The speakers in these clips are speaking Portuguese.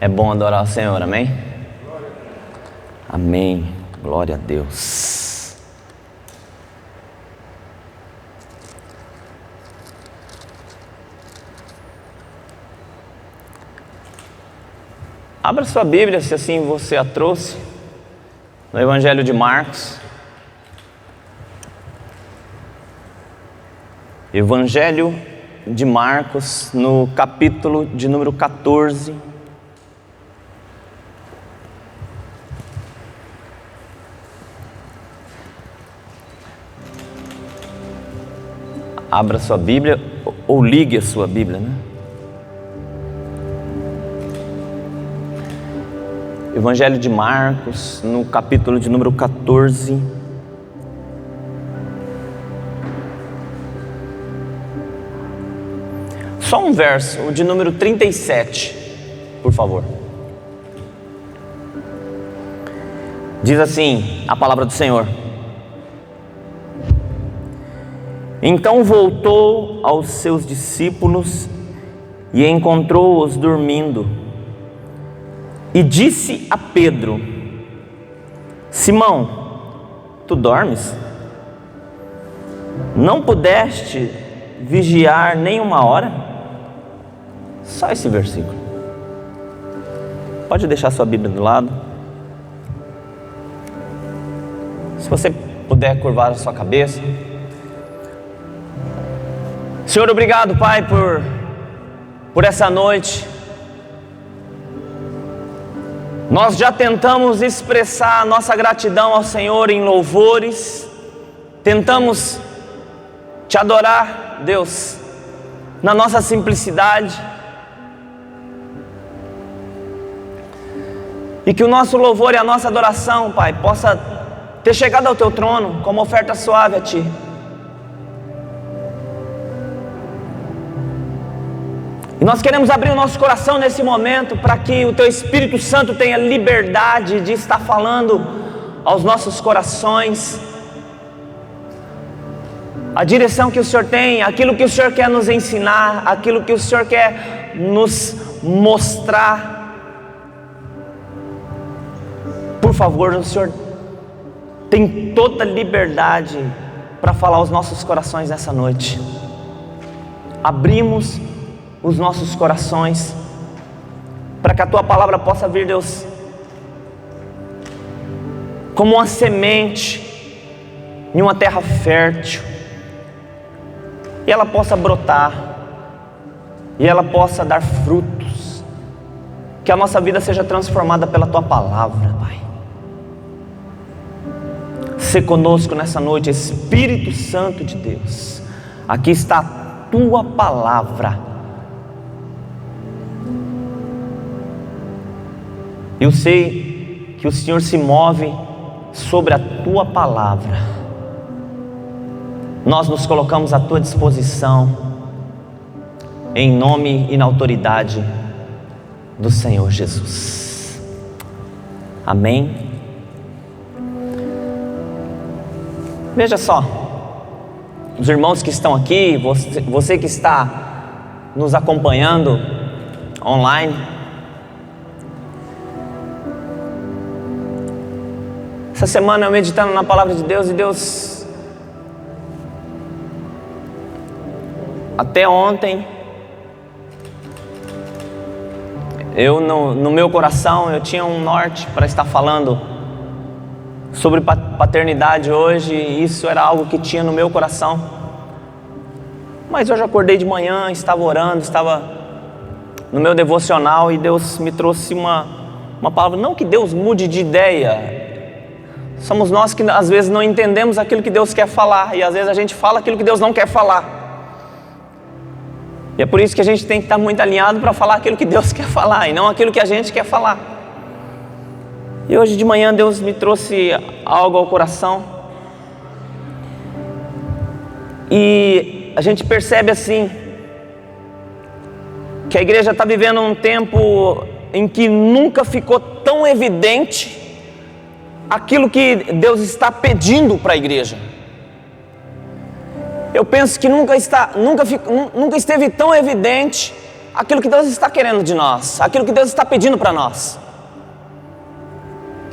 É bom adorar o Senhor, amém? Amém, glória a Deus. Abra sua Bíblia, se assim você a trouxe, no Evangelho de Marcos. Evangelho de Marcos, no capítulo de número 14. Abra sua Bíblia, ou ligue a sua Bíblia, né? Evangelho de Marcos, no capítulo de número 14. Só um verso, o de número 37, por favor. Diz assim a palavra do Senhor: Então voltou aos seus discípulos e encontrou-os dormindo. E disse a Pedro: Simão, tu dormes? Não pudeste vigiar nem uma hora? Só esse versículo. Pode deixar sua Bíblia do lado. Se você puder curvar a sua cabeça. Senhor, obrigado, Pai, por essa noite. Nós já tentamos expressar a nossa gratidão ao Senhor em louvores. Tentamos te adorar, Deus, na nossa simplicidade. E que o nosso louvor e a nossa adoração, Pai, possa ter chegado ao Teu trono como oferta suave a Ti. E nós queremos abrir o nosso coração nesse momento para que o Teu Espírito Santo tenha liberdade de estar falando aos nossos corações a direção que o Senhor tem, aquilo que o Senhor quer nos ensinar, aquilo que o Senhor quer nos mostrar. Por favor, o Senhor tem toda a liberdade para falar aos nossos corações nessa noite. Abrimos os nossos corações para que a Tua palavra possa vir, Deus, como uma semente em uma terra fértil, e ela possa brotar, e ela possa dar frutos, que a nossa vida seja transformada pela Tua palavra, Pai. Sê conosco nessa noite, Espírito Santo de Deus. Aqui está a Tua palavra. Eu sei que o Senhor se move sobre a Tua palavra. Nós nos colocamos à Tua disposição, em nome e na autoridade do Senhor Jesus. Amém. Veja só, os irmãos que estão aqui, você que está nos acompanhando online, essa semana eu meditando na palavra de Deus, e Deus, até ontem, eu no meu coração, eu tinha um norte para estar falando sobre paternidade hoje, e isso era algo que tinha no meu coração. Mas hoje eu acordei de manhã, estava orando, estava no meu devocional, e Deus me trouxe uma palavra. Não que Deus mude de ideia, somos nós que às vezes não entendemos aquilo que Deus quer falar, e às vezes a gente fala aquilo que Deus não quer falar. E é por isso que a gente tem que estar muito alinhado para falar aquilo que Deus quer falar, e não aquilo que a gente quer falar. E hoje de manhã Deus me trouxe algo ao coração, e a gente percebe assim, que a igreja está vivendo um tempo em que nunca ficou tão evidente aquilo que Deus está pedindo para a igreja. Eu penso que nunca esteve tão evidente aquilo que Deus está querendo de nós, aquilo que Deus está pedindo para nós,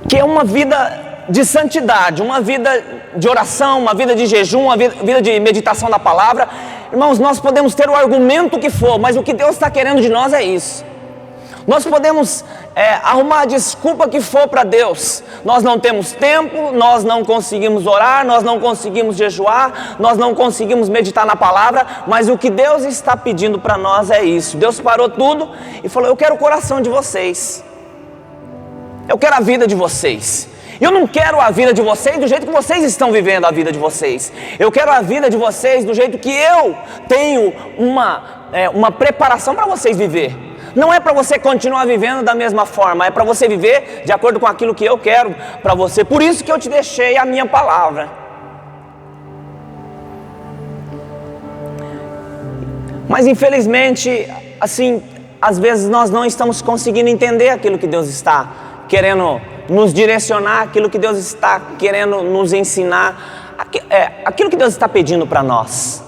que é uma vida de santidade, uma vida de oração, uma vida de jejum, uma vida de meditação da palavra. Irmãos, nós podemos ter o argumento que for, mas o que Deus está querendo de nós é isso. Nós podemos arrumar a desculpa que for para Deus. Nós não temos tempo, nós não conseguimos orar, nós não conseguimos jejuar, nós não conseguimos meditar na palavra, mas o que Deus está pedindo para nós é isso. Deus parou tudo e falou: eu quero o coração de vocês, eu quero a vida de vocês. Eu não quero a vida de vocês do jeito que vocês estão vivendo a vida de vocês. Eu quero a vida de vocês do jeito que eu tenho uma preparação para vocês viver. Não é para você continuar vivendo da mesma forma, é para você viver de acordo com aquilo que eu quero para você. Por isso que eu te deixei a minha palavra. Mas infelizmente, assim, às vezes nós não estamos conseguindo entender aquilo que Deus está querendo nos direcionar, aquilo que Deus está querendo nos ensinar, aquilo que Deus está pedindo para nós.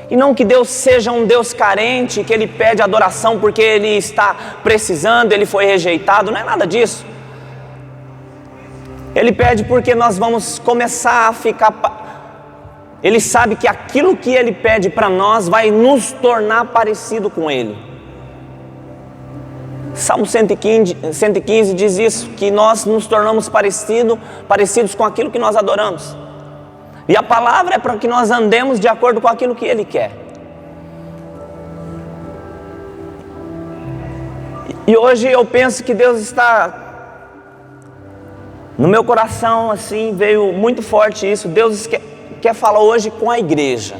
E não que Deus seja um Deus carente, que Ele pede adoração porque Ele está precisando, Ele foi rejeitado, não é nada disso. Ele pede porque nós vamos começar a ficar... Ele sabe que aquilo que Ele pede para nós vai nos tornar parecido com Ele. Salmo 115 diz isso, que nós nos tornamos parecidos com aquilo que nós adoramos. E a palavra é para que nós andemos de acordo com aquilo que Ele quer. E hoje eu penso que Deus está... No meu coração, assim, veio muito forte isso. Deus quer falar hoje com a igreja.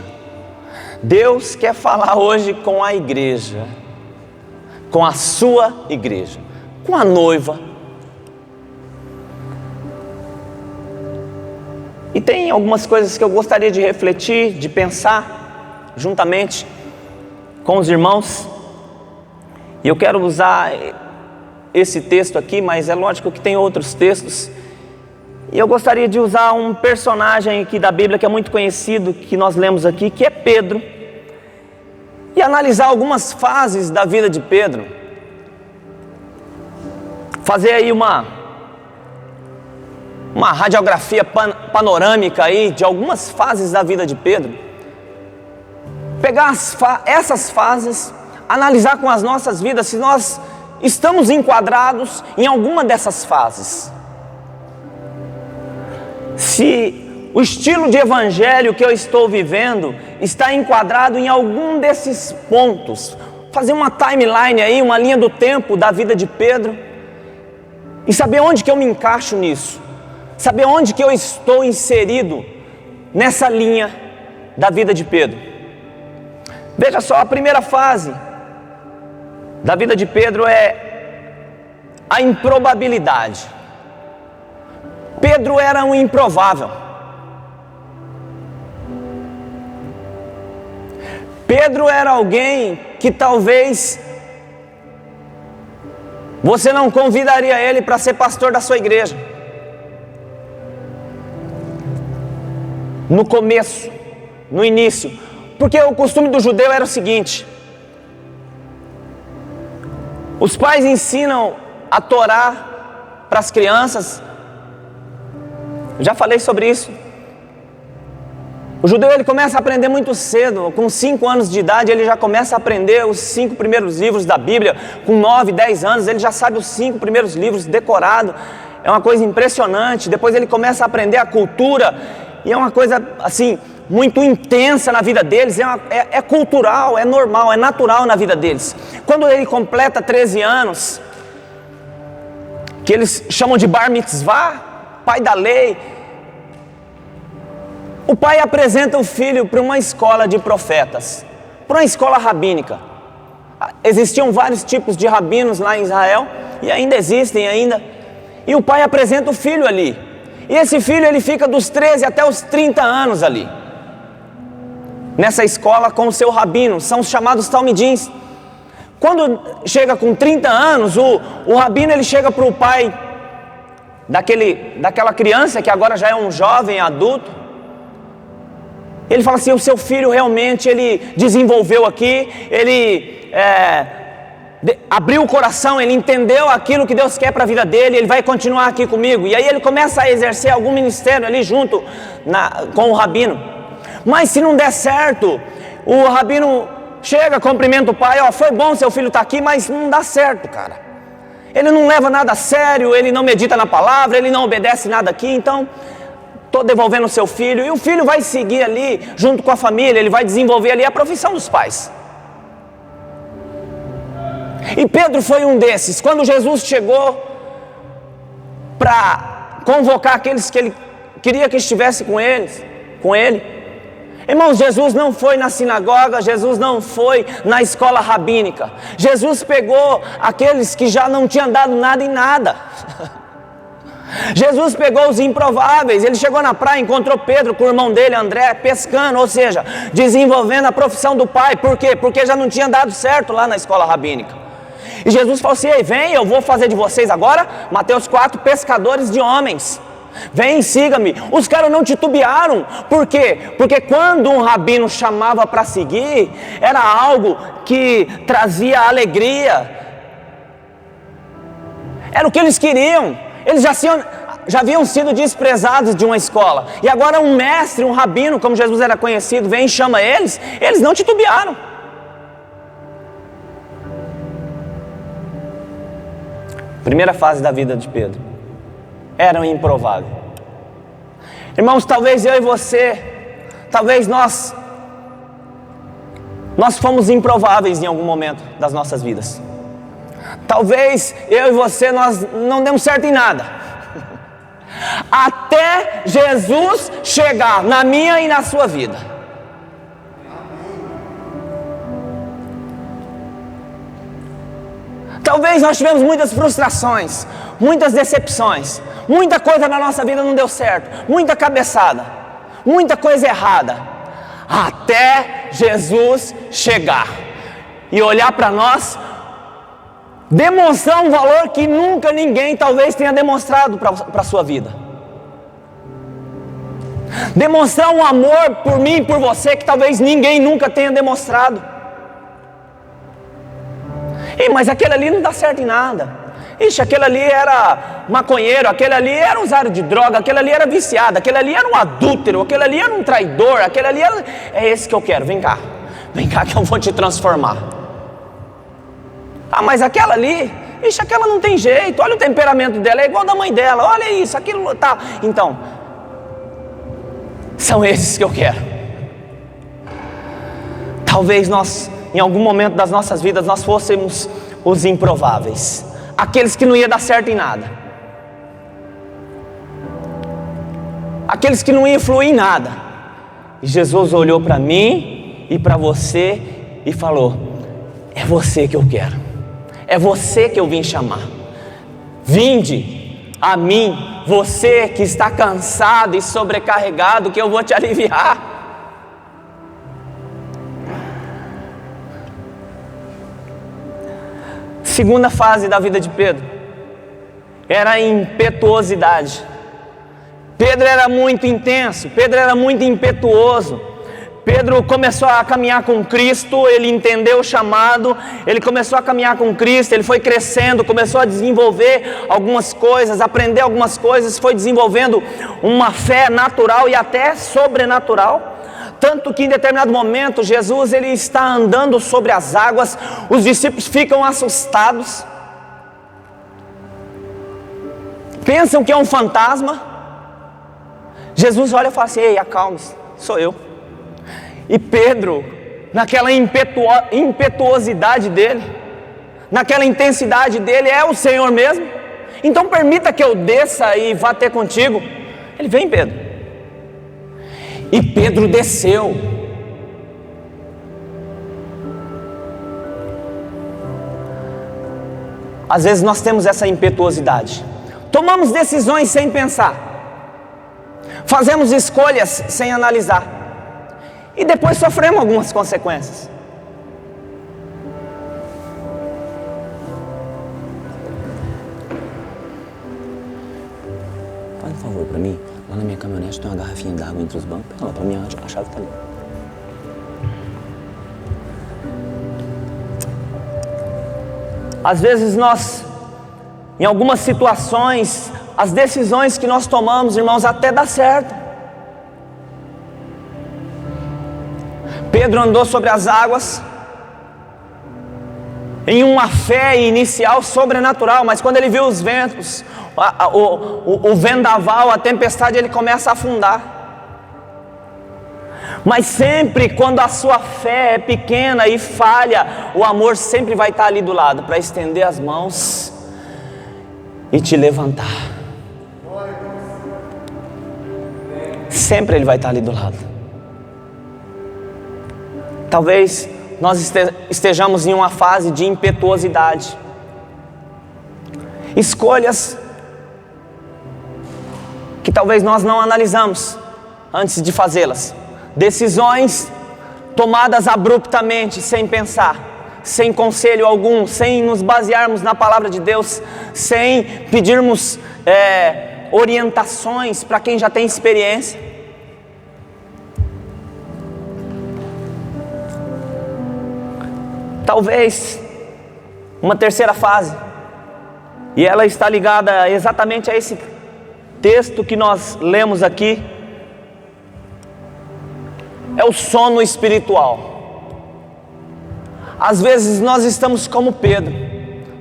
Deus quer falar hoje com a igreja. Com a sua igreja. Com a noiva. E tem algumas coisas que eu gostaria de refletir, de pensar, juntamente com os irmãos. E eu quero usar esse texto aqui, mas é lógico que tem outros textos. E eu gostaria de usar um personagem aqui da Bíblia que é muito conhecido, que nós lemos aqui, que é Pedro. E analisar algumas fases da vida de Pedro. Fazer aí uma radiografia panorâmica aí de algumas fases da vida de Pedro. Pegar essas fases, analisar com as nossas vidas se nós estamos enquadrados em alguma dessas fases. Se o estilo de evangelho que eu estou vivendo está enquadrado em algum desses pontos. Fazer uma timeline aí, uma linha do tempo da vida de Pedro e saber onde que eu me encaixo nisso. Saber onde que eu estou inserido nessa linha da vida de Pedro. Veja só, a primeira fase da vida de Pedro é a improbabilidade. Pedro era um improvável. Pedro era alguém que talvez você não convidaria ele para ser pastor da sua igreja. No começo, no início, porque o costume do judeu era o seguinte: os pais ensinam a Torá para as crianças. Já falei sobre isso. O judeu ele começa a aprender muito cedo. Com 5 anos de idade ele já começa a aprender os 5 primeiros livros da Bíblia. Com 9, 10 anos ele já sabe os 5 primeiros livros decorado. É uma coisa impressionante. Depois ele começa a aprender a cultura. E é uma coisa assim muito intensa na vida deles. É cultural, é normal, é natural na vida deles. Quando ele completa 13 anos, que eles chamam de bar mitzvah, pai da lei, o pai apresenta o filho para uma escola de profetas, para uma escola rabínica. Existiam vários tipos de rabinos lá em Israel, e ainda existem ainda. E o pai apresenta o filho ali. E esse filho ele fica dos 13 até os 30 anos ali, nessa escola com o seu rabino, são os chamados talmidins. Quando chega com 30 anos, o rabino ele chega para o pai daquela criança que agora já é um jovem adulto. Ele fala assim: o seu filho realmente ele desenvolveu aqui, ele abriu o coração, ele entendeu aquilo que Deus quer para a vida dele, ele vai continuar aqui comigo. E aí ele começa a exercer algum ministério ali junto com o rabino. Mas se não der certo, o rabino chega, cumprimenta o pai, foi bom seu filho estar aqui, mas não dá certo, cara. Ele não leva nada a sério, ele não medita na palavra, ele não obedece nada aqui, então estou devolvendo o seu filho. E o filho vai seguir ali, junto com a família, ele vai desenvolver ali a profissão dos pais. E Pedro foi um desses. Quando Jesus chegou para convocar aqueles que ele queria que estivesse com ele, irmãos, Jesus não foi na sinagoga, Jesus não foi na escola rabínica. Jesus pegou aqueles que já não tinham dado nada em nada. Jesus pegou os improváveis. Ele chegou na praia, encontrou Pedro com o irmão dele, André, pescando, ou seja, desenvolvendo a profissão do pai. Por quê? Porque já não tinha dado certo lá na escola rabínica. E Jesus falou assim: ei, vem, eu vou fazer de vocês agora, Mateus 4, pescadores de homens. Vem, siga-me. Os caras não titubearam. Por quê? Porque quando um rabino chamava para seguir, era algo que trazia alegria. Era o que eles queriam. Eles já haviam sido desprezados de uma escola. E agora um mestre, um rabino, como Jesus era conhecido, vem e chama eles. Eles não titubearam. Primeira fase da vida de Pedro. Era um improvável. Irmãos, talvez eu e você, talvez nós fomos improváveis em algum momento das nossas vidas. Talvez eu e você, nós não demos certo em nada. Até Jesus chegar na minha e na sua vida. Talvez nós tivemos muitas frustrações, muitas decepções, muita coisa na nossa vida não deu certo, muita cabeçada, muita coisa errada, até Jesus chegar e olhar para nós, demonstrar um valor que nunca ninguém talvez tenha demonstrado para a sua vida, demonstrar um amor por mim e por você que talvez ninguém nunca tenha demonstrado. Mas aquele ali não dá certo em nada. Ixi, aquele ali era maconheiro, aquele ali era usuário de droga, aquele ali era viciado, aquele ali era um adúltero, aquele ali era um traidor, aquele ali era... É esse que eu quero, vem cá que eu vou te transformar. Mas aquela ali, ixi, aquela não tem jeito, olha o temperamento dela, é igual da mãe dela, olha isso, aquilo, tá. Então, são esses que eu quero. Talvez nós, em algum momento das nossas vidas, nós fôssemos os improváveis, aqueles que não ia dar certo em nada, aqueles que não ia fluir em nada. E Jesus olhou para mim e para você e falou: é você que eu quero, é você que eu vim chamar. Vinde a mim, você que está cansado e sobrecarregado, que eu vou te aliviar. Segunda fase da vida de Pedro era a impetuosidade. Pedro era muito intenso, Pedro era muito impetuoso. Pedro começou a caminhar com Cristo, ele entendeu o chamado, ele começou a caminhar com Cristo, ele foi crescendo, começou a desenvolver algumas coisas, aprender algumas coisas, foi desenvolvendo uma fé natural e até sobrenatural. Tanto que em determinado momento Jesus ele está andando sobre as águas, os discípulos ficam assustados, pensam que é um fantasma. Jesus olha e fala assim: ei, acalme-se, sou eu. E Pedro, naquela impetuosidade dele, naquela intensidade dele, é o Senhor mesmo, então permita que eu desça e vá ter contigo. Ele: vem, Pedro. E Pedro desceu. Às vezes nós temos essa impetuosidade, tomamos decisões sem pensar, fazemos escolhas sem analisar, e depois sofremos algumas consequências. Faz um favor para mim. Lá na minha caminhonete tem uma garrafinha d'água entre os bancos. Pega lá pra mim, a chave tá ali. Às vezes nós, em algumas situações, as decisões que nós tomamos, irmãos, até dá certo. Pedro andou sobre as águas em uma fé inicial sobrenatural, mas quando ele viu os ventos, o vendaval, a tempestade, ele começa a afundar. Mas sempre quando a sua fé é pequena e falha, o amor sempre vai estar ali do lado para estender as mãos e te levantar. Sempre Ele vai estar ali do lado. Talvez nós estejamos em uma fase de impetuosidade, escolhas que talvez nós não analisamos antes de fazê-las, decisões tomadas abruptamente, sem pensar, sem conselho algum, sem nos basearmos na palavra de Deus, sem pedirmos orientações para quem já tem experiência. Talvez uma terceira fase, e ela está ligada exatamente a esse texto que nós lemos aqui, é o sono espiritual. Às vezes nós estamos como Pedro,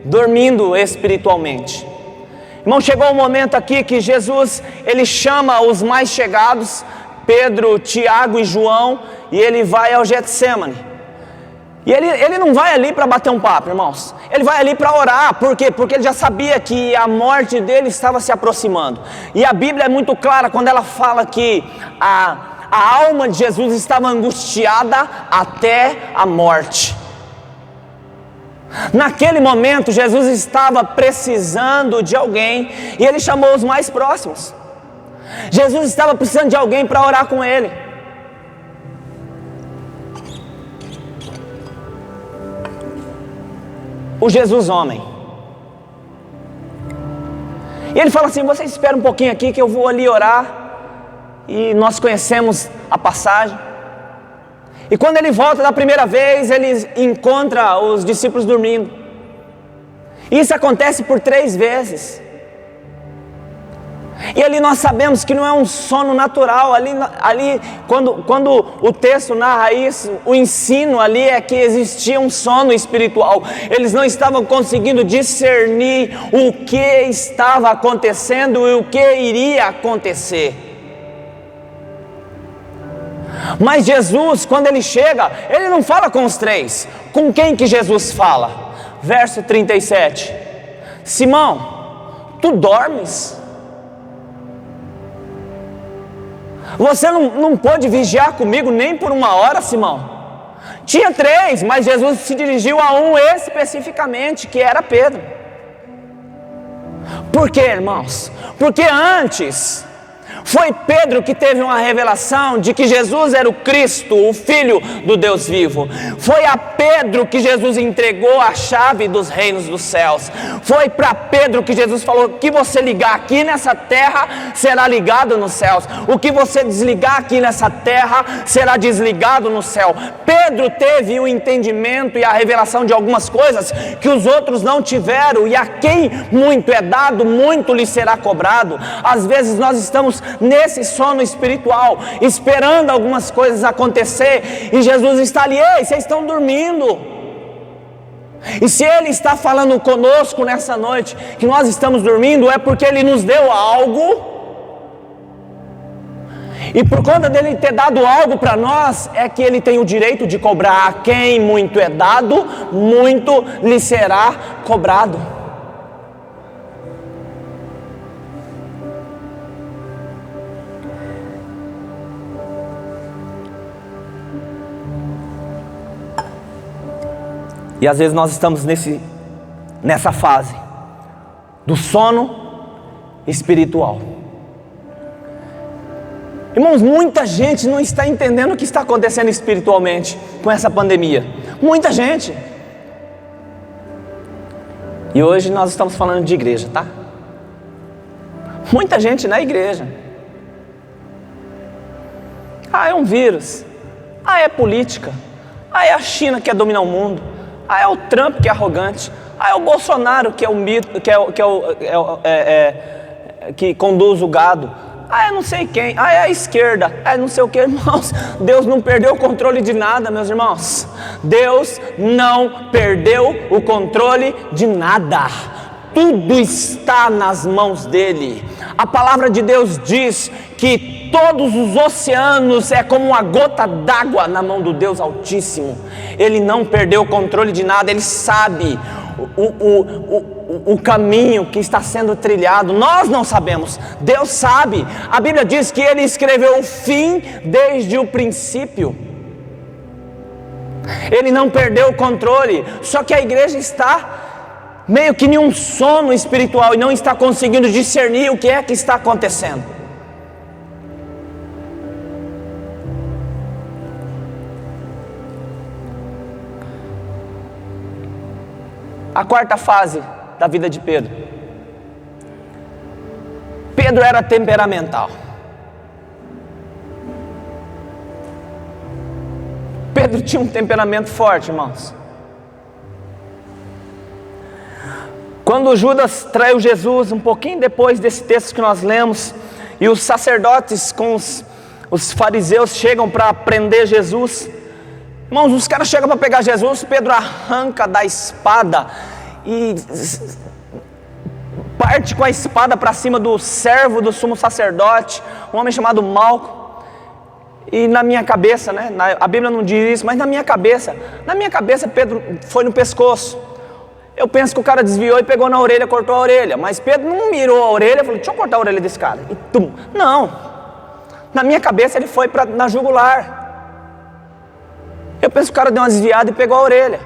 dormindo espiritualmente. Irmão, chegou um momento aqui que Jesus, Ele chama os mais chegados, Pedro, Tiago e João, e Ele vai ao Getsêmani. E ele não vai ali para bater um papo, irmãos. Ele vai ali para orar. Por quê? Porque ele já sabia que a morte dele estava se aproximando. E a Bíblia é muito clara quando ela fala que a alma de Jesus estava angustiada até a morte. Naquele momento, Jesus estava precisando de alguém, e Ele chamou os mais próximos. Jesus estava precisando de alguém para orar com Ele. O Jesus homem. E Ele fala assim: vocês esperam um pouquinho aqui que eu vou ali orar. E nós conhecemos a passagem. E quando Ele volta da primeira vez, Ele encontra os discípulos dormindo. Isso acontece por 3 vezes. E ali nós sabemos que não é um sono natural. Ali quando o texto narra isso, o ensino ali é que existia um sono espiritual. Eles não estavam conseguindo discernir o que estava acontecendo e o que iria acontecer. Mas Jesus, quando Ele chega, Ele não fala com os 3. Com quem que Jesus fala? Verso 37. Simão, tu dormes? Você não pôde vigiar comigo nem por 1 hora, Simão? Tinha 3, mas Jesus se dirigiu a um especificamente, que era Pedro. Por quê, irmãos? Porque antes foi Pedro que teve uma revelação de que Jesus era o Cristo, o Filho do Deus vivo. Foi a Pedro que Jesus entregou a chave dos reinos dos céus. Foi para Pedro que Jesus falou: o que você ligar aqui nessa terra será ligado nos céus. O que você desligar aqui nessa terra será desligado no céu. Pedro teve o entendimento e a revelação de algumas coisas que os outros não tiveram. E a quem muito é dado, muito lhe será cobrado. Às vezes nós estamos nesse sono espiritual, esperando algumas coisas acontecer, e Jesus está ali: ei, vocês estão dormindo. E se Ele está falando conosco nessa noite que nós estamos dormindo, é porque Ele nos deu algo, e por conta dele ter dado algo para nós, é que Ele tem o direito de cobrar. A quem muito é dado, muito lhe será cobrado. E às vezes nós estamos nessa fase do sono espiritual. Irmãos, muita gente não está entendendo o que está acontecendo espiritualmente com essa pandemia. Muita gente. E hoje nós estamos falando de igreja, tá? Muita gente na igreja. É um vírus. É política. É a China que quer dominar o mundo. É o Trump que é arrogante. Ah, é o Bolsonaro que é o mito, que conduz o gado. Ah, é não sei quem. Ah, é a esquerda. É não sei o que, irmãos. Deus não perdeu o controle de nada, meus irmãos. Deus não perdeu o controle de nada. Tudo está nas mãos dele. A palavra de Deus diz que todos os oceanos é como uma gota d'água na mão do Deus Altíssimo. Ele não perdeu o controle de nada. Ele sabe o caminho que está sendo trilhado. Nós não sabemos, Deus sabe. A Bíblia diz que Ele escreveu o fim desde o princípio. Ele não perdeu o controle. Só que a igreja está meio que em um sono espiritual e não está conseguindo discernir o que é que está acontecendo. A quarta fase da vida de Pedro. Pedro era temperamental. Pedro tinha um temperamento forte, irmãos. Quando Judas traiu Jesus, um pouquinho depois desse texto que nós lemos, e os sacerdotes com os fariseus chegam para prender Jesus, irmãos, os caras chegam para pegar Jesus, Pedro arranca da espada e parte com a espada para cima do servo do sumo sacerdote, um homem chamado Malco. E na minha cabeça, né, a Bíblia não diz isso, mas na minha cabeça Pedro foi no pescoço. Eu penso que o cara desviou e pegou na orelha, cortou a orelha, mas Pedro não mirou a orelha e falou, deixa eu cortar a orelha desse cara, e tum. Não, na minha cabeça ele foi na jugular. Eu penso que o cara deu uma desviada e pegou a orelha.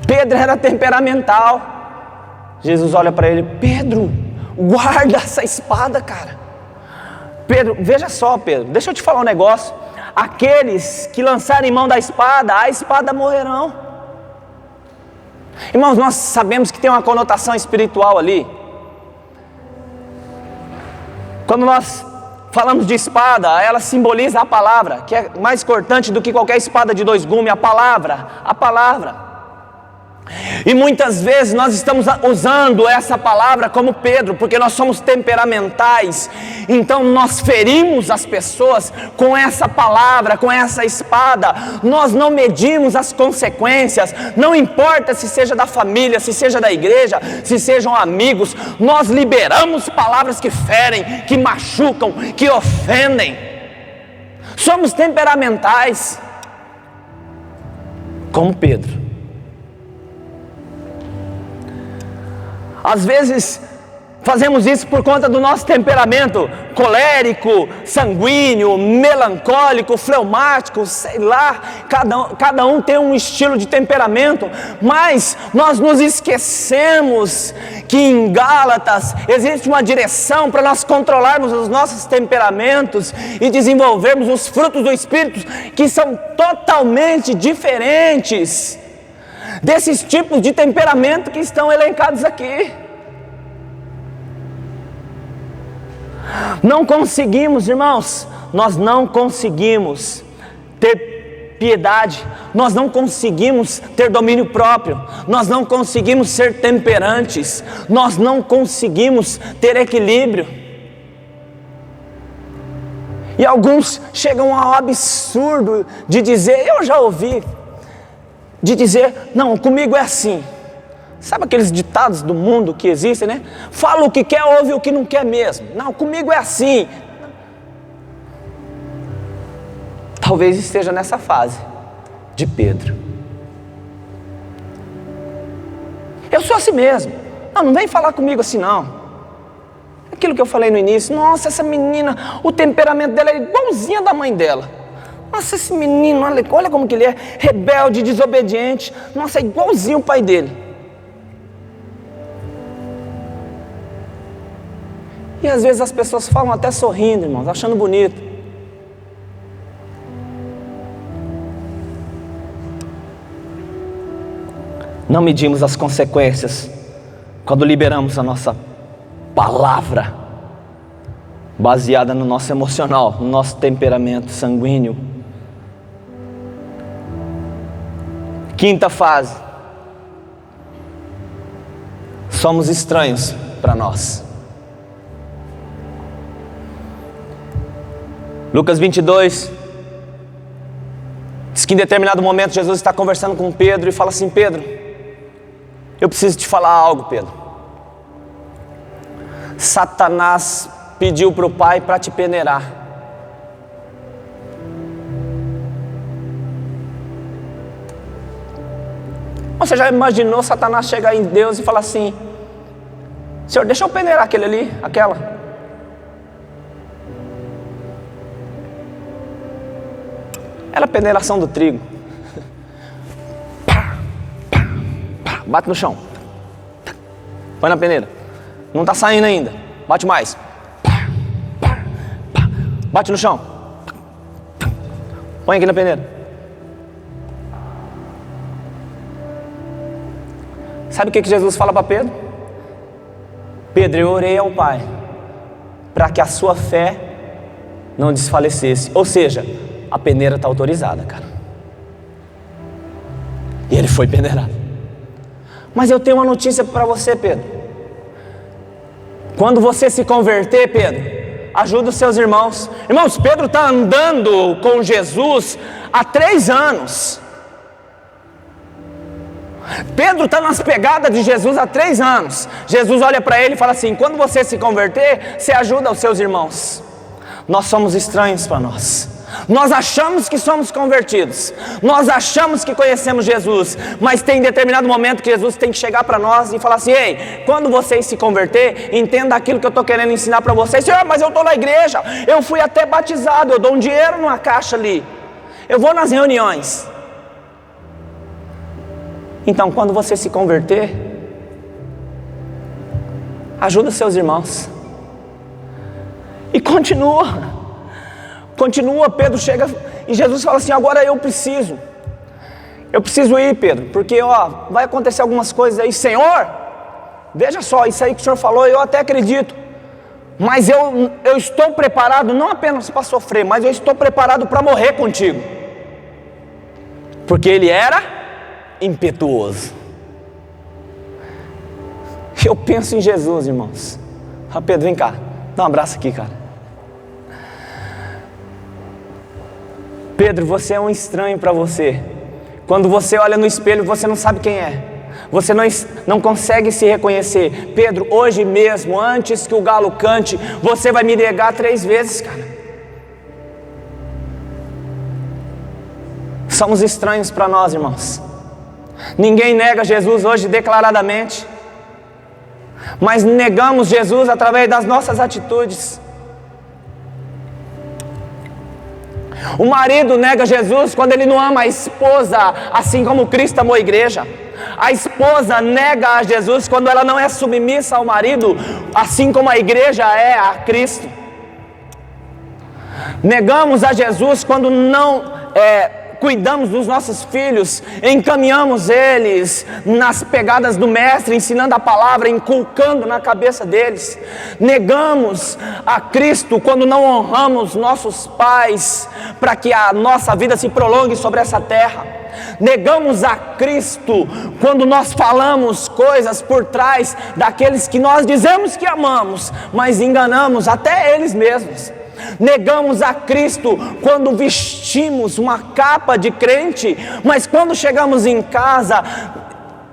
Pedro era temperamental. Jesus olha para ele, Pedro, guarda essa espada, cara. Pedro, veja só, Pedro, deixa eu te falar um negócio. Aqueles que lançarem mão da espada, a espada morrerão. Irmãos, nós sabemos que tem uma conotação espiritual ali. Quando nós falamos de espada, ela simboliza a palavra, que é mais cortante do que qualquer espada de 2 gumes, a palavra. E muitas vezes nós estamos usando essa palavra como Pedro, porque nós somos temperamentais, então nós ferimos as pessoas com essa palavra, com essa espada. Nós não medimos as consequências, não importa se seja da família, se seja da igreja, se sejam amigos, nós liberamos palavras que ferem, que machucam, que ofendem. Somos temperamentais, como Pedro. Às vezes fazemos isso por conta do nosso temperamento colérico, sanguíneo, melancólico, fleumático, sei lá, cada um tem um estilo de temperamento, mas nós nos esquecemos que em Gálatas existe uma direção para nós controlarmos os nossos temperamentos e desenvolvermos os frutos do Espírito, que são totalmente diferentes desses tipos de temperamento que estão elencados aqui. Não conseguimos, irmãos, nós não conseguimos ter piedade, nós não conseguimos ter domínio próprio, nós não conseguimos ser temperantes, nós não conseguimos ter equilíbrio. E alguns chegam ao absurdo de dizer, eu já ouvi, de dizer, não, comigo é assim. Sabe aqueles ditados do mundo que existem, né? Fala o que quer, ouve o que não quer mesmo. Não, comigo é assim. Talvez esteja nessa fase de Pedro. Eu sou assim mesmo. Não vem falar comigo assim não. Aquilo que eu falei no início, nossa, essa menina, o temperamento dela é igualzinho da mãe dela. Nossa, esse menino, olha como que ele é, rebelde, desobediente. Nossa, é igualzinho o pai dele. E às vezes as pessoas falam até sorrindo, irmãos, achando bonito. Não medimos as consequências quando liberamos a nossa palavra baseada no nosso emocional, no nosso temperamento sanguíneo. Quinta fase somos estranhos para nós. Lucas 22 diz que em determinado momento Jesus está conversando com Pedro e fala assim: Pedro, eu preciso te falar algo, Pedro. Satanás pediu para o Pai para te peneirar. Você já imaginou Satanás chegar em Deus e falar assim: Senhor, deixa eu peneirar aquele ali, aquela. Era a peneiração do trigo. Pá, pá, pá. Bate no chão. Põe na peneira. Não está saindo ainda. Bate mais. Pá, pá, pá. Bate no chão. Põe aqui na peneira. Sabe o que Jesus fala para Pedro? Pedro, eu orei ao Pai para que a sua fé não desfalecesse. Ou seja, a peneira está autorizada, cara. E ele foi peneirado. Mas eu tenho uma notícia para você, Pedro. Quando você se converter, Pedro, ajuda os seus irmãos. Irmãos, Pedro está andando com Jesus há 3 anos. Pedro está nas pegadas de Jesus há 3 anos. Jesus olha para ele e fala assim: quando você se converter, você ajuda os seus irmãos. Nós somos estranhos para nós. Nós achamos que somos convertidos, nós achamos que conhecemos Jesus, mas tem determinado momento que Jesus tem que chegar para nós e falar assim: ei, quando vocês se converter, entenda aquilo que eu estou querendo ensinar para vocês. Senhor, mas eu estou na igreja, eu fui até batizado, eu dou um dinheiro numa caixa ali, eu vou nas reuniões. Então, quando você se converter, ajuda seus irmãos e continua. Pedro chega e Jesus fala assim: agora eu preciso ir, Pedro, porque vai acontecer algumas coisas aí. Senhor, veja só, isso aí que o Senhor falou, eu até acredito, mas eu estou preparado não apenas para sofrer, mas eu estou preparado para morrer contigo. Porque ele era impetuoso. Eu penso em Jesus, irmãos. Pedro, vem cá, dá um abraço aqui, cara. Pedro, você é um estranho para você. Quando você olha no espelho, você não sabe quem é. Você não consegue se reconhecer. Pedro, hoje mesmo, antes que o galo cante, você vai me negar 3 vezes, cara. Somos estranhos para nós, irmãos. Ninguém nega Jesus hoje declaradamente, mas negamos Jesus através das nossas atitudes. O marido nega Jesus quando ele não ama a esposa, assim como Cristo amou a igreja. A esposa nega a Jesus quando ela não é submissa ao marido, assim como a igreja é a Cristo. Negamos a Jesus quando não cuidamos dos nossos filhos, encaminhamos eles nas pegadas do mestre, ensinando a palavra, inculcando na cabeça deles. Negamos a Cristo quando não honramos nossos pais, para que a nossa vida se prolongue sobre essa terra. Negamos a Cristo quando nós falamos coisas por trás daqueles que nós dizemos que amamos, mas enganamos até eles mesmos. Negamos a Cristo quando vestimos uma capa de crente, mas quando chegamos em casa,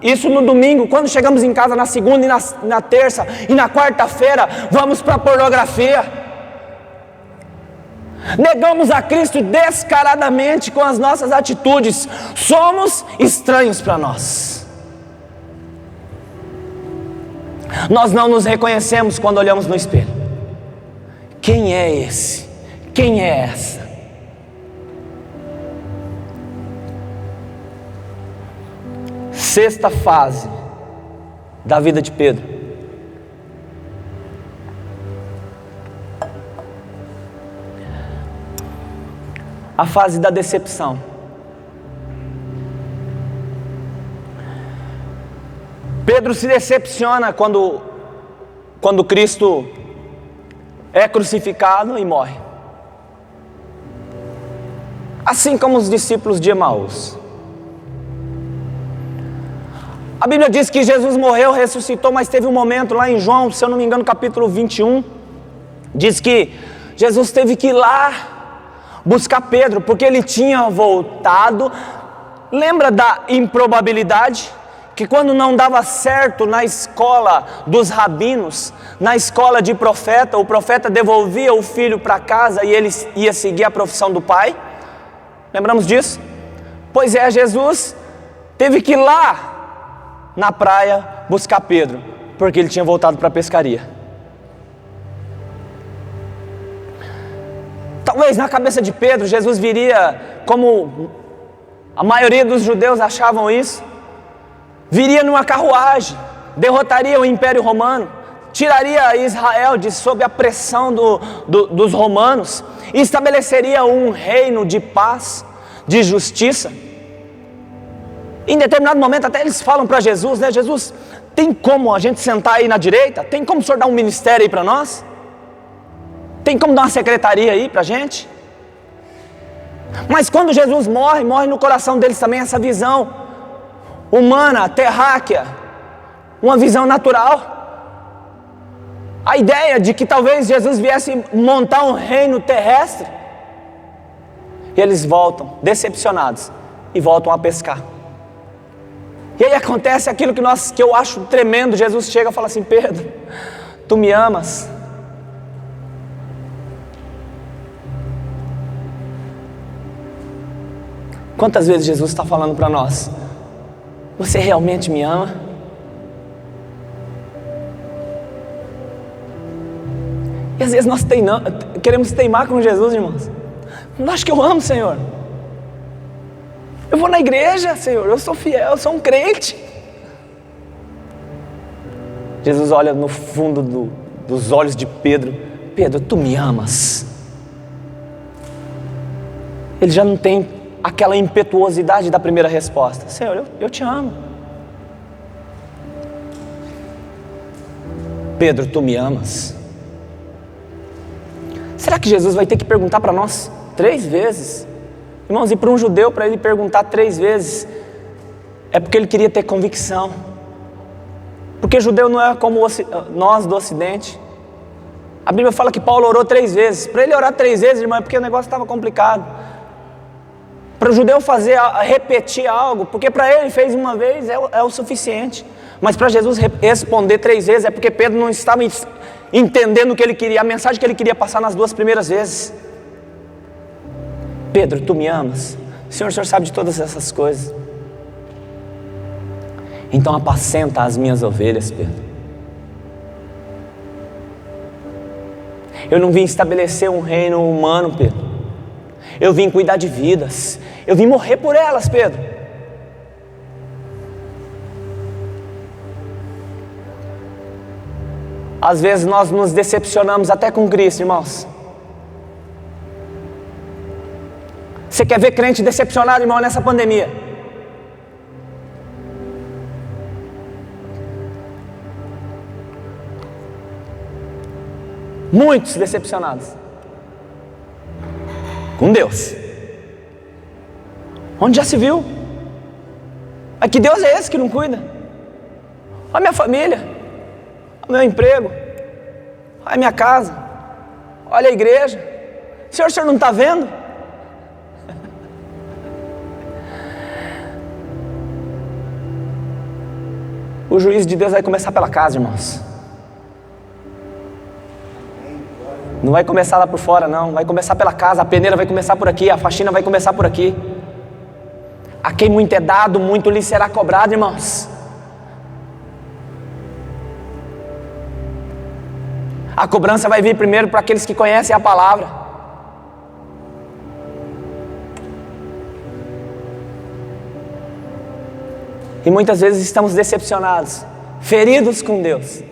isso no domingo, quando chegamos em casa na segunda e na terça e na quarta-feira, vamos para a pornografia. Negamos a Cristo descaradamente com as nossas atitudes. Somos estranhos para nós. Nós não nos reconhecemos quando olhamos no espelho. Quem é esse? Quem é essa? Sexta fase da vida de Pedro. A fase da decepção. Pedro se decepciona quando Cristo é crucificado e morre. Assim como os discípulos de Emaús. A Bíblia diz que Jesus morreu, ressuscitou, mas teve um momento lá em João, se eu não me engano, capítulo 21, diz que Jesus teve que ir lá buscar Pedro, porque ele tinha voltado. Lembra da improbabilidade? Que quando não dava certo na escola dos rabinos, na escola de profeta, o profeta devolvia o filho para casa e ele ia seguir a profissão do pai. Lembramos disso? Pois é, Jesus teve que ir lá na praia buscar Pedro, porque ele tinha voltado para a pescaria. Talvez na cabeça de Pedro, Jesus viria, como a maioria dos judeus achavam isso, viria numa carruagem, derrotaria o Império Romano, tiraria Israel de sob a pressão dos romanos, e estabeleceria um reino de paz, de justiça. Em determinado momento até eles falam para Jesus, né? Jesus, tem como a gente sentar aí na direita? Tem como o senhor dar um ministério aí para nós? Tem como dar uma secretaria aí para a gente? Mas quando Jesus morre, morre no coração deles também essa visão humana, terráquea, uma visão natural. A ideia de que talvez Jesus viesse montar um reino terrestre. E eles voltam decepcionados e voltam a pescar. E aí acontece aquilo que eu acho tremendo. Jesus chega e fala assim: Pedro, tu me amas? Quantas vezes Jesus está falando para nós: você realmente me ama? E às vezes nós queremos teimar com Jesus, irmãos. Não acho que eu amo, Senhor. Eu vou na igreja, Senhor, eu sou fiel, eu sou um crente. Jesus olha no fundo dos olhos de Pedro: Pedro, tu me amas? Ele já não tem aquela impetuosidade da primeira resposta: Senhor, eu te amo. Pedro, tu me amas? Será que Jesus vai ter que perguntar para nós 3 vezes? Irmãos, e para um judeu, para ele perguntar 3 vezes, é porque ele queria ter convicção. Porque judeu não é como nós do Ocidente. A Bíblia fala que Paulo orou 3 vezes. Para ele orar 3 vezes, irmão, é porque o negócio estava complicado. Para o judeu repetir algo, porque para ele fez uma vez é o suficiente. Mas para Jesus responder 3 vezes é porque Pedro não estava entendendo o que ele queria, a mensagem que ele queria passar nas 2 primeiras vezes. Pedro, tu me amas? O Senhor sabe de todas essas coisas. Então apacenta as minhas ovelhas, Pedro. Eu não vim estabelecer um reino humano, Pedro. Eu vim cuidar de vidas. Eu vim morrer por elas, Pedro. Às vezes nós nos decepcionamos até com Cristo, irmãos. Você quer ver crente decepcionado, irmão, nessa pandemia? Muitos decepcionados com Deus. Onde já se viu? Mas que Deus é esse que não cuida? Olha a minha família, olha o meu emprego, olha a minha casa, olha a igreja. O senhor não está vendo? O juízo de Deus vai começar pela casa, irmãos. Não vai começar lá por fora, não. Vai começar pela casa. A peneira vai começar por aqui. A faxina vai começar por aqui. A quem muito é dado, muito lhe será cobrado, irmãos. A cobrança vai vir primeiro para aqueles que conhecem a palavra. E muitas vezes estamos decepcionados, feridos com Deus.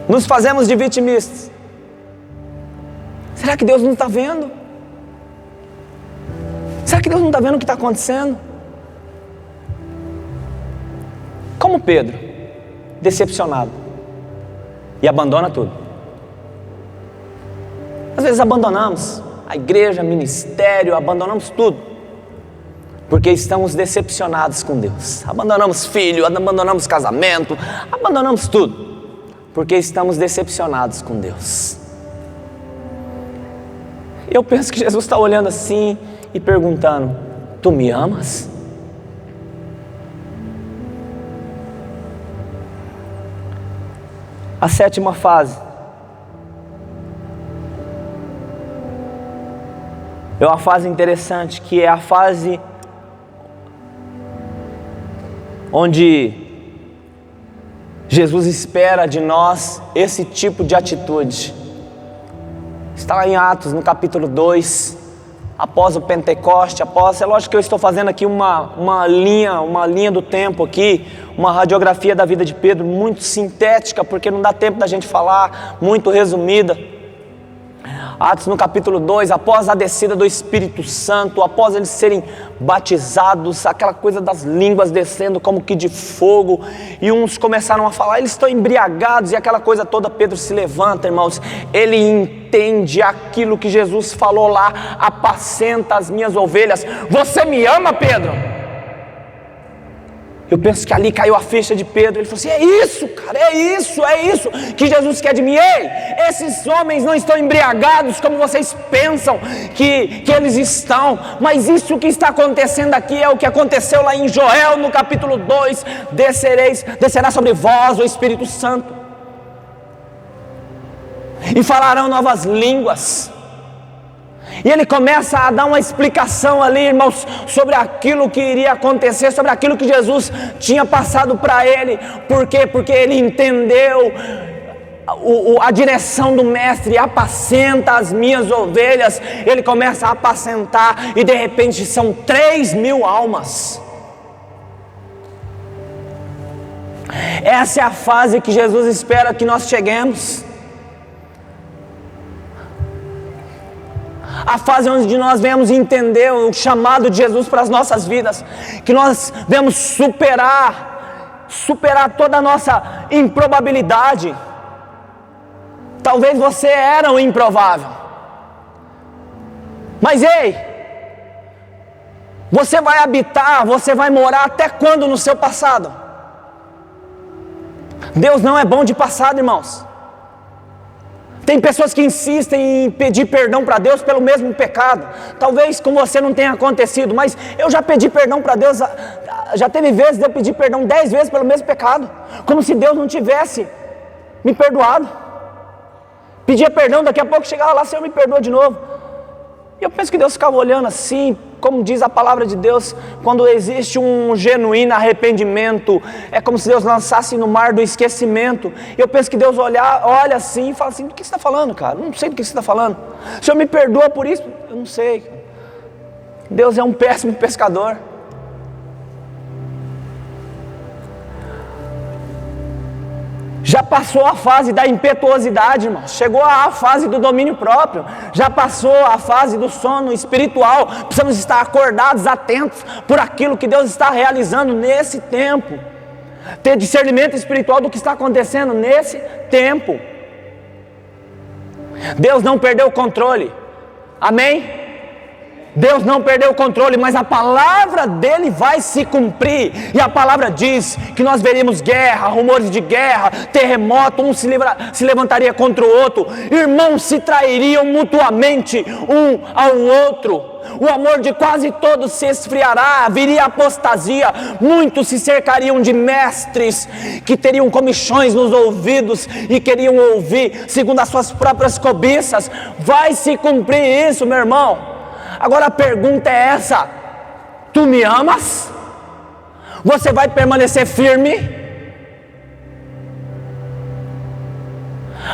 Nos fazemos de vitimistas. Será que Deus não está vendo? Será que Deus não está vendo o que está acontecendo? Como Pedro, decepcionado, e abandona tudo. Às vezes abandonamos a igreja, ministério, abandonamos tudo. Porque estamos decepcionados com Deus. Abandonamos filho, abandonamos casamento, abandonamos tudo, porque estamos decepcionados com Deus. Eu penso que Jesus está olhando assim e perguntando: tu me amas? A sétima fase é uma fase interessante, que é a fase onde Jesus espera de nós esse tipo de atitude. Está lá em Atos, no capítulo 2, após o Pentecoste, é lógico que eu estou fazendo aqui uma linha do tempo aqui, uma radiografia da vida de Pedro, muito sintética, porque não dá tempo da gente falar, muito resumida. Atos no capítulo 2, após a descida do Espírito Santo, após eles serem batizados, aquela coisa das línguas descendo como que de fogo, e uns começaram a falar, eles estão embriagados, e aquela coisa toda. Pedro se levanta, irmãos, ele entende aquilo que Jesus falou lá: apacenta as minhas ovelhas. Você me ama, Pedro? Eu penso que ali caiu a ficha de Pedro. Ele falou assim: é isso, cara, é isso que Jesus quer de mim. Ei, esses homens não estão embriagados como vocês pensam que eles estão, mas isso que está acontecendo aqui é o que aconteceu lá em Joel, no capítulo 2, descerá sobre vós o Espírito Santo, e falarão novas línguas. E ele começa a dar uma explicação ali, irmãos, sobre aquilo que iria acontecer, sobre aquilo que Jesus tinha passado para ele. Por quê? Porque ele entendeu a direção do mestre: apacenta as minhas ovelhas. Ele começa a apacentar, e de repente são 3.000 almas. Essa é a fase que Jesus espera que nós cheguemos. A fase onde nós venhamos entender o chamado de Jesus para as nossas vidas, que nós venhamos superar toda a nossa improbabilidade. Talvez você era um improvável, mas ei, você vai morar até quando no seu passado? Deus não é bom de passado, irmãos. Tem pessoas que insistem em pedir perdão para Deus pelo mesmo pecado. Talvez com você não tenha acontecido, mas eu já pedi perdão para Deus. Já teve vezes de eu pedir perdão 10 vezes pelo mesmo pecado, como se Deus não tivesse me perdoado. Pedia perdão, daqui a pouco chegava lá: Senhor, me perdoa de novo. E eu penso que Deus ficava olhando assim, como diz a palavra de Deus, quando existe um genuíno arrependimento, é como se Deus lançasse no mar do esquecimento. E eu penso que Deus olha assim e fala assim: do que você está falando, cara? Eu não sei do que você está falando. O Senhor me perdoa por isso? Eu não sei. Deus é um péssimo pescador. Já passou a fase da impetuosidade, irmão. Chegou a fase do domínio próprio. Já passou a fase do sono espiritual. Precisamos estar acordados, atentos por aquilo que Deus está realizando nesse tempo. Ter discernimento espiritual do que está acontecendo nesse tempo. Deus não perdeu o controle. Amém? Deus não perdeu o controle, mas a palavra dele vai se cumprir. E a palavra diz que nós veríamos guerra, rumores de guerra, terremoto, um se levantaria contra o outro, irmãos se trairiam mutuamente um ao outro, o amor de quase todos se esfriará, viria apostasia, muitos se cercariam de mestres que teriam comichões nos ouvidos e queriam ouvir segundo as suas próprias cobiças. Vai se cumprir isso, meu irmão. Agora a pergunta é essa: tu me amas? Você vai permanecer firme?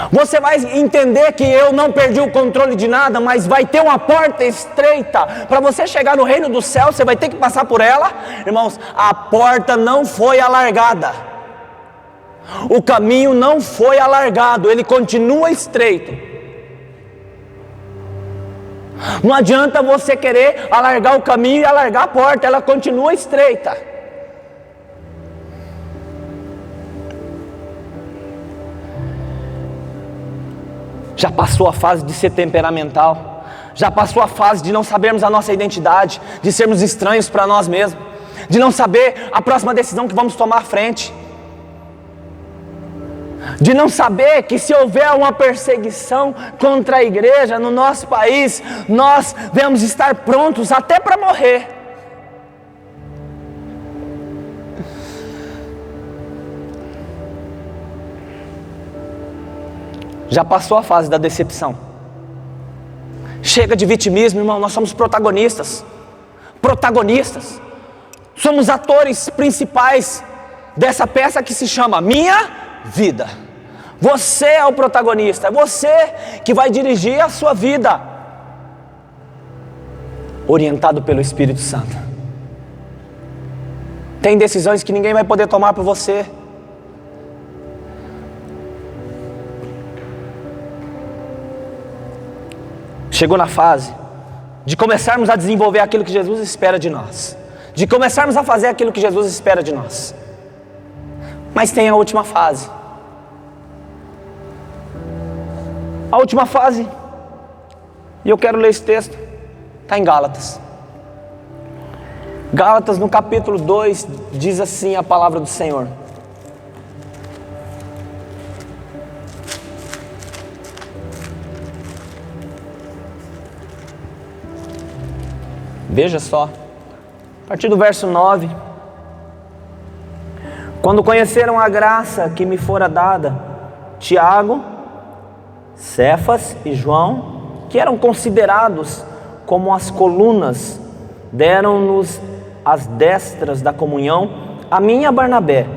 Você vai entender que eu não perdi o controle de nada, mas vai ter uma porta estreita. Para você chegar no reino do céu, você vai ter que passar por ela. Irmãos, a porta não foi alargada. O caminho não foi alargado, ele continua estreito. Não adianta você querer alargar o caminho e alargar a porta, ela continua estreita. Já passou a fase de ser temperamental, Já passou a fase de não sabermos a nossa identidade, de sermos estranhos para nós mesmos, de não saber a próxima decisão que vamos tomar à frente, de não saber que se houver uma perseguição contra a igreja no nosso país, nós devemos estar prontos até para morrer. Já passou a fase da decepção. Chega de vitimismo, irmão, nós somos protagonistas. Protagonistas. Somos atores principais dessa peça que se chama Minha Vida. Você é o protagonista, é você que vai dirigir a sua vida, orientado pelo Espírito Santo. Tem decisões que ninguém vai poder tomar por você. Chegou na fase de começarmos a desenvolver aquilo que Jesus espera de nós, de começarmos a fazer aquilo que Jesus espera de nós. Mas tem a última fase. A última fase, e eu quero ler esse texto, está em Gálatas. Gálatas no capítulo 2, diz assim a palavra do Senhor: veja só, a partir do verso 9: quando conheceram a graça que me fora dada, Tiago, Cefas e João, que eram considerados como as colunas, deram-nos as destras da comunhão, a mim e a Barnabé,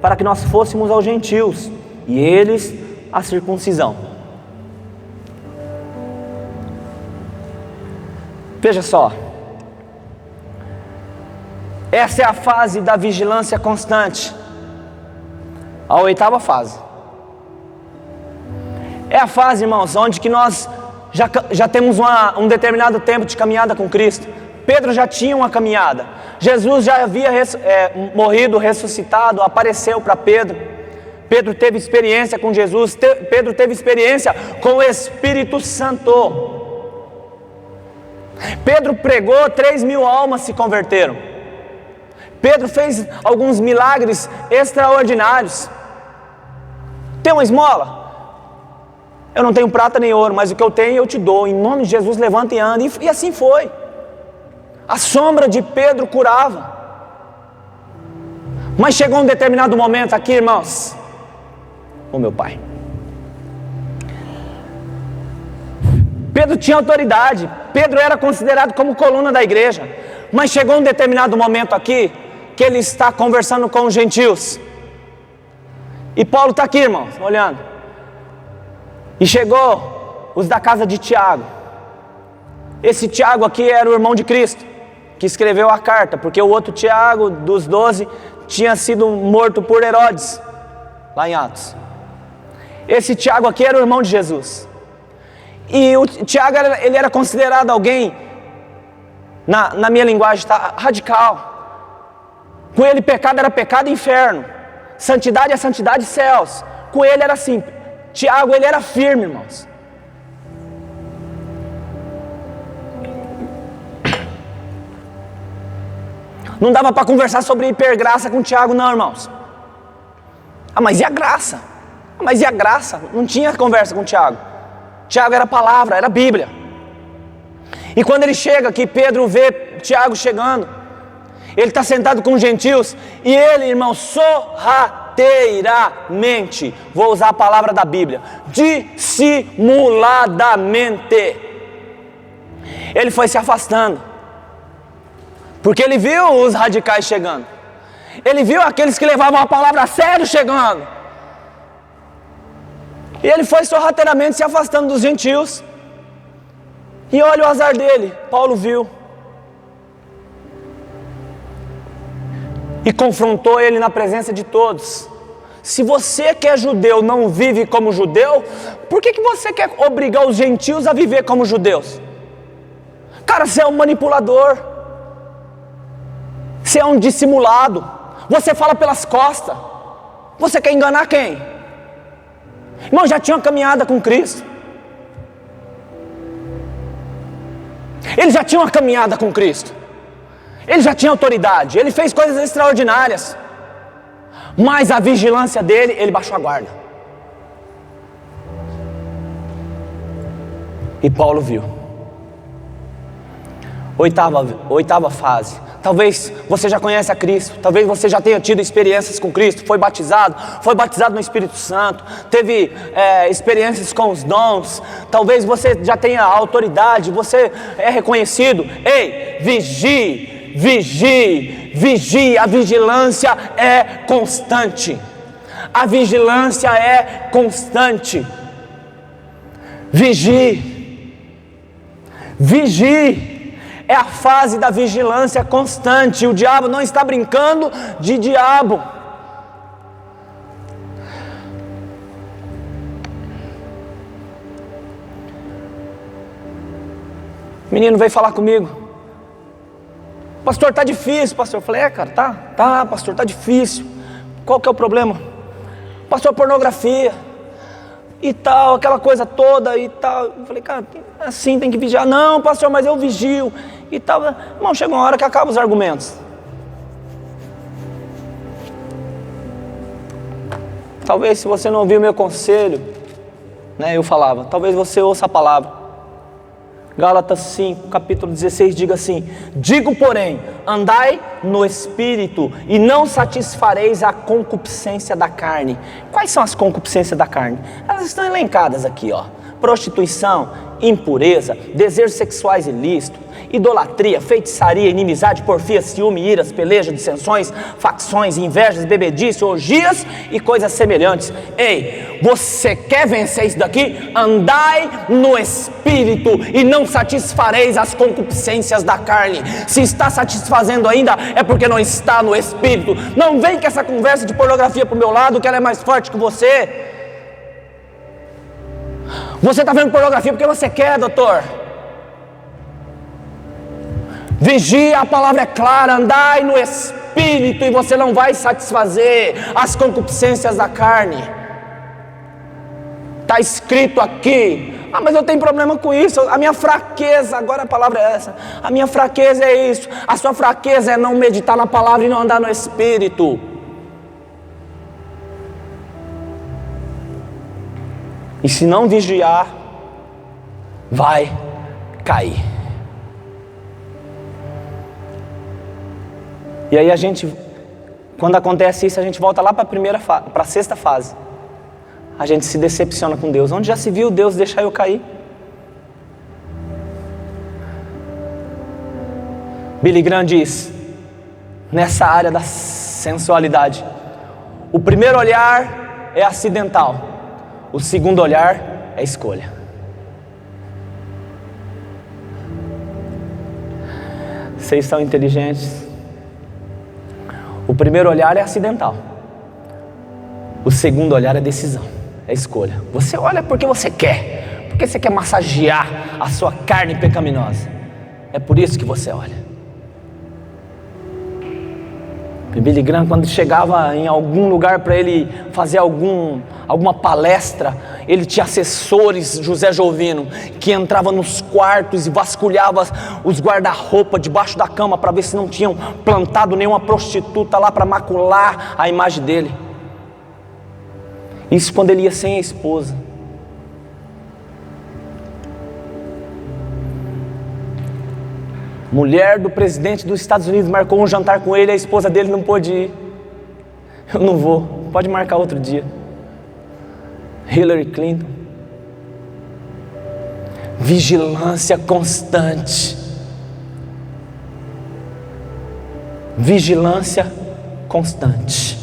para que nós fôssemos aos gentios, e eles a circuncisão. Veja só, essa é a fase da vigilância constante, a oitava fase. É a fase, irmãos, onde que nós já temos um determinado tempo de caminhada com Cristo. Pedro já tinha uma caminhada. Jesus já havia morrido, ressuscitado, apareceu para Pedro. Pedro teve experiência com Jesus. Pedro teve experiência com o Espírito Santo. Pedro pregou, 3.000 almas se converteram. Pedro fez alguns milagres extraordinários. Tem uma esmola? Eu não tenho prata nem ouro, mas o que eu tenho eu te dou. Em nome de Jesus, levanta e anda. E assim foi. A sombra de Pedro curava. Mas chegou um determinado momento aqui, irmãos. Ô meu pai. Pedro tinha autoridade. Pedro era considerado como coluna da igreja. Mas chegou um determinado momento aqui, que ele está conversando com os gentios. E Paulo está aqui, irmãos, olhando. E chegou os da casa de Tiago. Esse Tiago aqui era o irmão de Cristo, que escreveu a carta, porque o outro Tiago, dos 12, tinha sido morto por Herodes, lá em Atos. Esse Tiago aqui era o irmão de Jesus. E o Tiago, ele era considerado alguém, na minha linguagem, tá, radical. Com ele pecado era pecado e inferno, santidade é santidade e céus. Com ele era assim. Tiago, ele era firme, irmãos. Não dava para conversar sobre hipergraça com Tiago, não, irmãos. Ah, mas e a graça? Ah, mas e a graça? Não tinha conversa com Tiago. Tiago era palavra, era Bíblia. E quando ele chega aqui, Pedro vê Tiago chegando. Ele está sentado com os gentios. E ele, irmão, sorrateiramente, vou usar a palavra da Bíblia, dissimuladamente, ele foi se afastando. Porque ele viu os radicais chegando. Ele viu aqueles que levavam a palavra a sério chegando. E ele foi sorrateiramente se afastando dos gentios. E olha o azar dele, Paulo viu. E confrontou ele na presença de todos. Se você que é judeu não vive como judeu, por que você quer obrigar os gentios a viver como judeus? Cara, você é um manipulador. Você é um dissimulado. Você fala pelas costas. Você quer enganar quem? Irmão, já tinha uma caminhada com Cristo. Ele já tinha uma caminhada com Cristo. Ele já tinha autoridade. Ele fez coisas extraordinárias. Mas a vigilância dele, ele baixou a guarda. E Paulo viu. Oitava fase. Talvez você já conhece a Cristo, talvez você já tenha tido experiências com Cristo, foi batizado no Espírito Santo, teve experiências com os dons, talvez você já tenha autoridade, você é reconhecido. Ei, vigie, vigie, vigie, a vigilância é constante, a vigilância é constante. Vigie, vigie. É a fase da vigilância constante. O diabo não está brincando de diabo. O menino veio falar comigo. Pastor, tá difícil, pastor. Eu falei, cara, tá, pastor, tá difícil. Qual que é o problema? Pastor, pornografia e tal, aquela coisa toda e tal. Eu falei, cara, assim tem que vigiar. Não, pastor, mas eu vigio e tal. Irmão, chega uma hora que acaba os argumentos. Talvez se você não ouvir o meu conselho, eu falava, talvez você ouça a palavra. Gálatas 5, capítulo 16, diga assim: digo, porém, andai no Espírito e não satisfareis a concupiscência da carne. Quais são as concupiscências da carne? Elas estão elencadas aqui, prostituição, impureza, desejos sexuais ilícitos, idolatria, feitiçaria, inimizade, porfia, ciúme, iras, peleja, dissensões, facções, invejas, bebedice, orgias e coisas semelhantes. Ei, você quer vencer isso daqui? Andai no Espírito e não satisfareis as concupiscências da carne. Se está satisfazendo ainda, é porque não está no Espírito. Não vem com essa conversa de pornografia pro meu lado, que ela é mais forte que você. Você está vendo pornografia porque você quer, doutor. Vigia, a palavra é clara, andai no Espírito e você não vai satisfazer as concupiscências da carne. Está escrito aqui. Mas eu tenho problema com isso, a minha fraqueza, agora a palavra é essa, a minha fraqueza é isso, a sua fraqueza é não meditar na palavra e não andar no Espírito. E se não vigiar, vai cair. E aí quando acontece isso, a gente volta lá para a sexta fase. A gente se decepciona com Deus. Onde já se viu Deus deixar eu cair? Billy Graham diz, nessa área da sensualidade, o primeiro olhar é acidental, o segundo olhar é escolha. Vocês são inteligentes. O primeiro olhar é acidental, o segundo olhar é decisão, é escolha. Você olha porque você quer, porque você quer massagear a sua carne pecaminosa. É por isso que você olha. E Billy Graham, quando chegava em algum lugar para ele fazer alguma palestra, ele tinha assessores, José Jovino, que entrava nos quartos e vasculhava os guarda-roupa debaixo da cama para ver se não tinham plantado nenhuma prostituta lá para macular a imagem dele. Isso quando ele ia sem a esposa. Mulher do presidente dos Estados Unidos marcou um jantar com ele, a esposa dele não pôde ir. Eu não vou, pode marcar outro dia. Hillary Clinton. Vigilância constante. Vigilância constante.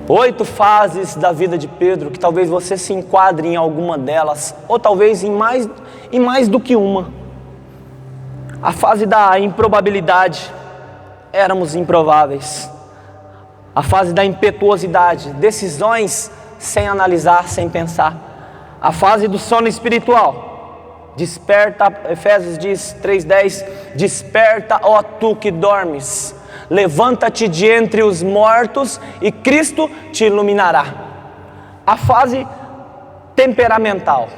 8 fases da vida de Pedro, que talvez você se enquadre em alguma delas, ou talvez em mais do que uma. A fase da improbabilidade, éramos improváveis. A fase da impetuosidade, decisões sem analisar, sem pensar. A fase do sono espiritual, desperta, Efésios diz 3:10, desperta, ó tu que dormes, levanta-te de entre os mortos e Cristo te iluminará. A fase temperamental,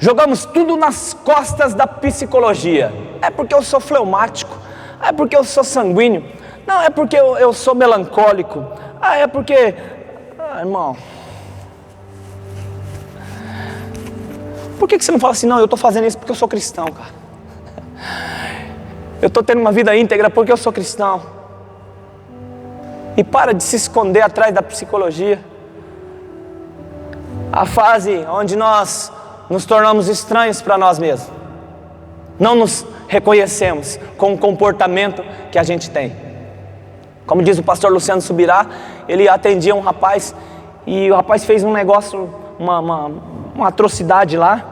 Jogamos tudo nas costas da psicologia. É porque eu sou fleumático. É porque eu sou sanguíneo. Não, é porque eu sou melancólico. É porque... irmão... Por que você não fala assim, não, eu estou fazendo isso porque eu sou cristão, cara. Eu estou tendo uma vida íntegra porque eu sou cristão. E para de se esconder atrás da psicologia. A fase onde nós nos tornamos estranhos para nós mesmos. Não nos reconhecemos com o comportamento que a gente tem. Como diz o pastor Luciano Subirá, ele atendia um rapaz e o rapaz fez um negócio, uma atrocidade lá.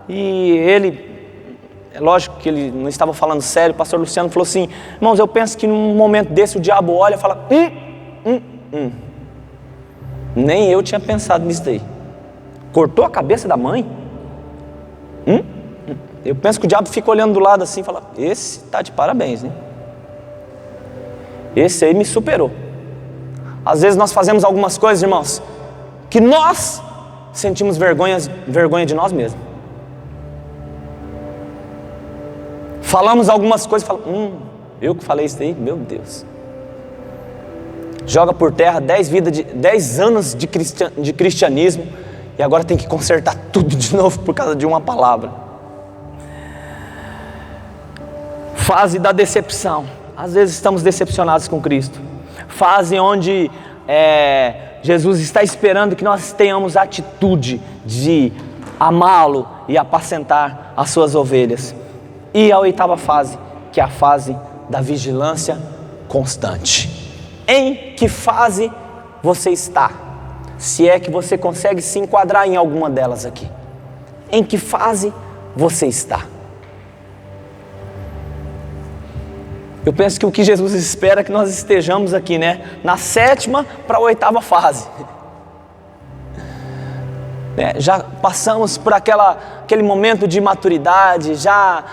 E ele, é lógico que ele não estava falando sério, o pastor Luciano falou assim, irmãos, eu penso que num momento desse o diabo olha e fala, nem eu tinha pensado nisso daí. Cortou a cabeça da mãe? Eu penso que o diabo fica olhando do lado assim e fala, esse tá de parabéns, né? Esse aí me superou. Às vezes nós fazemos algumas coisas, irmãos, que nós sentimos vergonha de nós mesmos. Falamos algumas coisas e falamos, eu que falei isso aí, meu Deus. Joga por terra 10 anos de cristianismo e agora tem que consertar tudo de novo por causa de uma palavra. Fase da decepção. Às vezes estamos decepcionados com Cristo. Fase onde Jesus está esperando que nós tenhamos a atitude de amá-lo e apacentar as suas ovelhas. E a 8ª fase, que é a fase da vigilância constante. Em que fase você está? Se é que você consegue se enquadrar em alguma delas aqui. Em que fase você está? Eu penso que o que Jesus espera é que nós estejamos aqui, né? Na 7ª para a 8ª fase. Já passamos por aquele momento de maturidade, já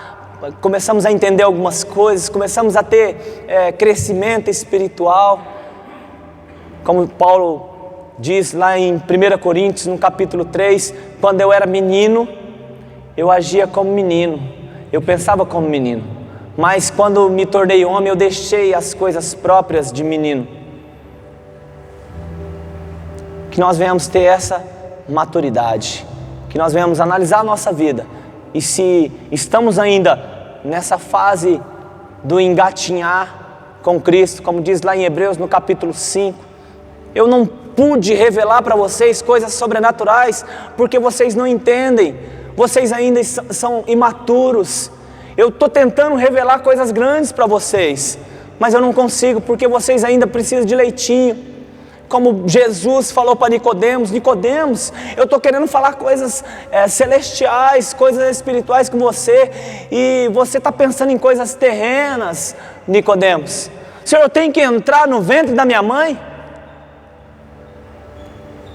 começamos a entender algumas coisas, começamos a ter crescimento espiritual. Como Paulo diz lá em 1 Coríntios, no capítulo 3, quando eu era menino, eu agia como menino, eu pensava como menino. Mas quando me tornei homem, eu deixei as coisas próprias de menino. Que nós venhamos ter essa maturidade, que nós venhamos analisar a nossa vida. E se estamos ainda nessa fase do engatinhar com Cristo, como diz lá em Hebreus no capítulo 5, eu não pude revelar para vocês coisas sobrenaturais, porque vocês não entendem, vocês ainda são imaturos. Eu estou tentando revelar coisas grandes para vocês, mas eu não consigo, porque vocês ainda precisam de leitinho. Como Jesus falou para Nicodemos, eu estou querendo falar coisas celestiais, coisas espirituais com você, e você está pensando em coisas terrenas, Nicodemos. Senhor, eu tenho que entrar no ventre da minha mãe?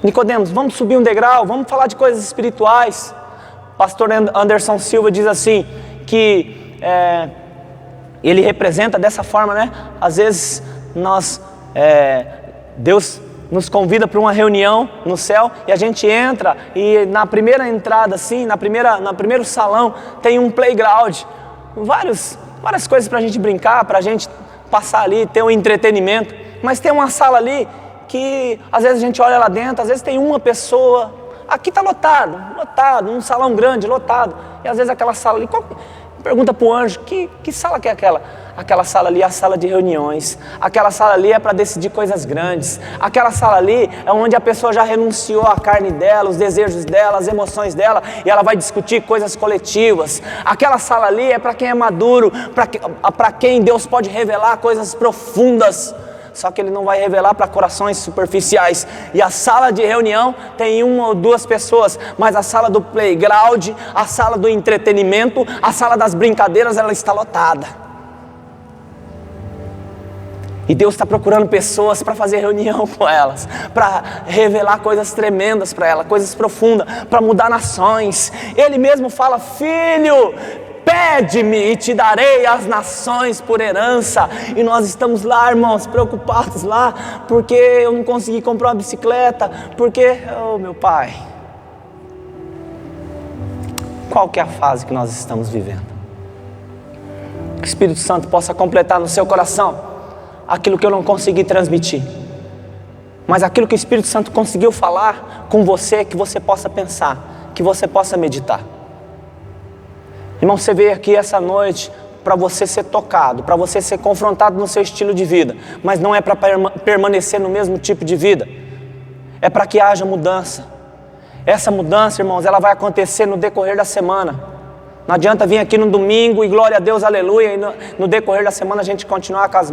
Nicodemos, vamos subir um degrau, vamos falar de coisas espirituais. Pastor Anderson Silva diz assim, que ele representa dessa forma, né? Às vezes Deus nos convida para uma reunião no céu e a gente entra e na primeira entrada assim, no primeiro salão tem um playground, várias coisas para a gente brincar, para a gente passar ali, ter um entretenimento, mas tem uma sala ali que às vezes a gente olha lá dentro, às vezes tem uma pessoa, aqui está lotado, um salão grande, lotado, e às vezes aquela sala ali, pergunta para o anjo, que sala que é aquela? Aquela sala ali é a sala de reuniões, aquela sala ali é para decidir coisas grandes, aquela sala ali é onde a pessoa já renunciou à carne dela, os desejos dela, as emoções dela, e ela vai discutir coisas coletivas. Aquela sala ali é para quem é maduro, para quem Deus pode revelar coisas profundas, só que Ele não vai revelar para corações superficiais. E a sala de reunião tem 1 ou 2 pessoas, mas a sala do playground, a sala do entretenimento, a sala das brincadeiras, ela está lotada. E Deus está procurando pessoas para fazer reunião com elas, para revelar coisas tremendas para elas, coisas profundas, para mudar nações. Ele mesmo fala, filho, pede-me e te darei as nações por herança. E nós estamos lá, irmãos, preocupados lá, porque eu não consegui comprar uma bicicleta, porque, oh meu pai. qual que é a fase que nós estamos vivendo. Que o Espírito Santo possa completar no seu coração aquilo que eu não consegui transmitir, mas aquilo que o Espírito Santo conseguiu falar com você, que você possa pensar, que você possa meditar. Irmão, você veio aqui essa noite para você ser tocado, para você ser confrontado no seu estilo de vida, mas não é para permanecer no mesmo tipo de vida, é para que haja mudança. Essa mudança, irmãos, ela vai acontecer no decorrer da semana. Não adianta vir aqui no domingo e glória a Deus, aleluia, e no decorrer da semana a gente continuar com as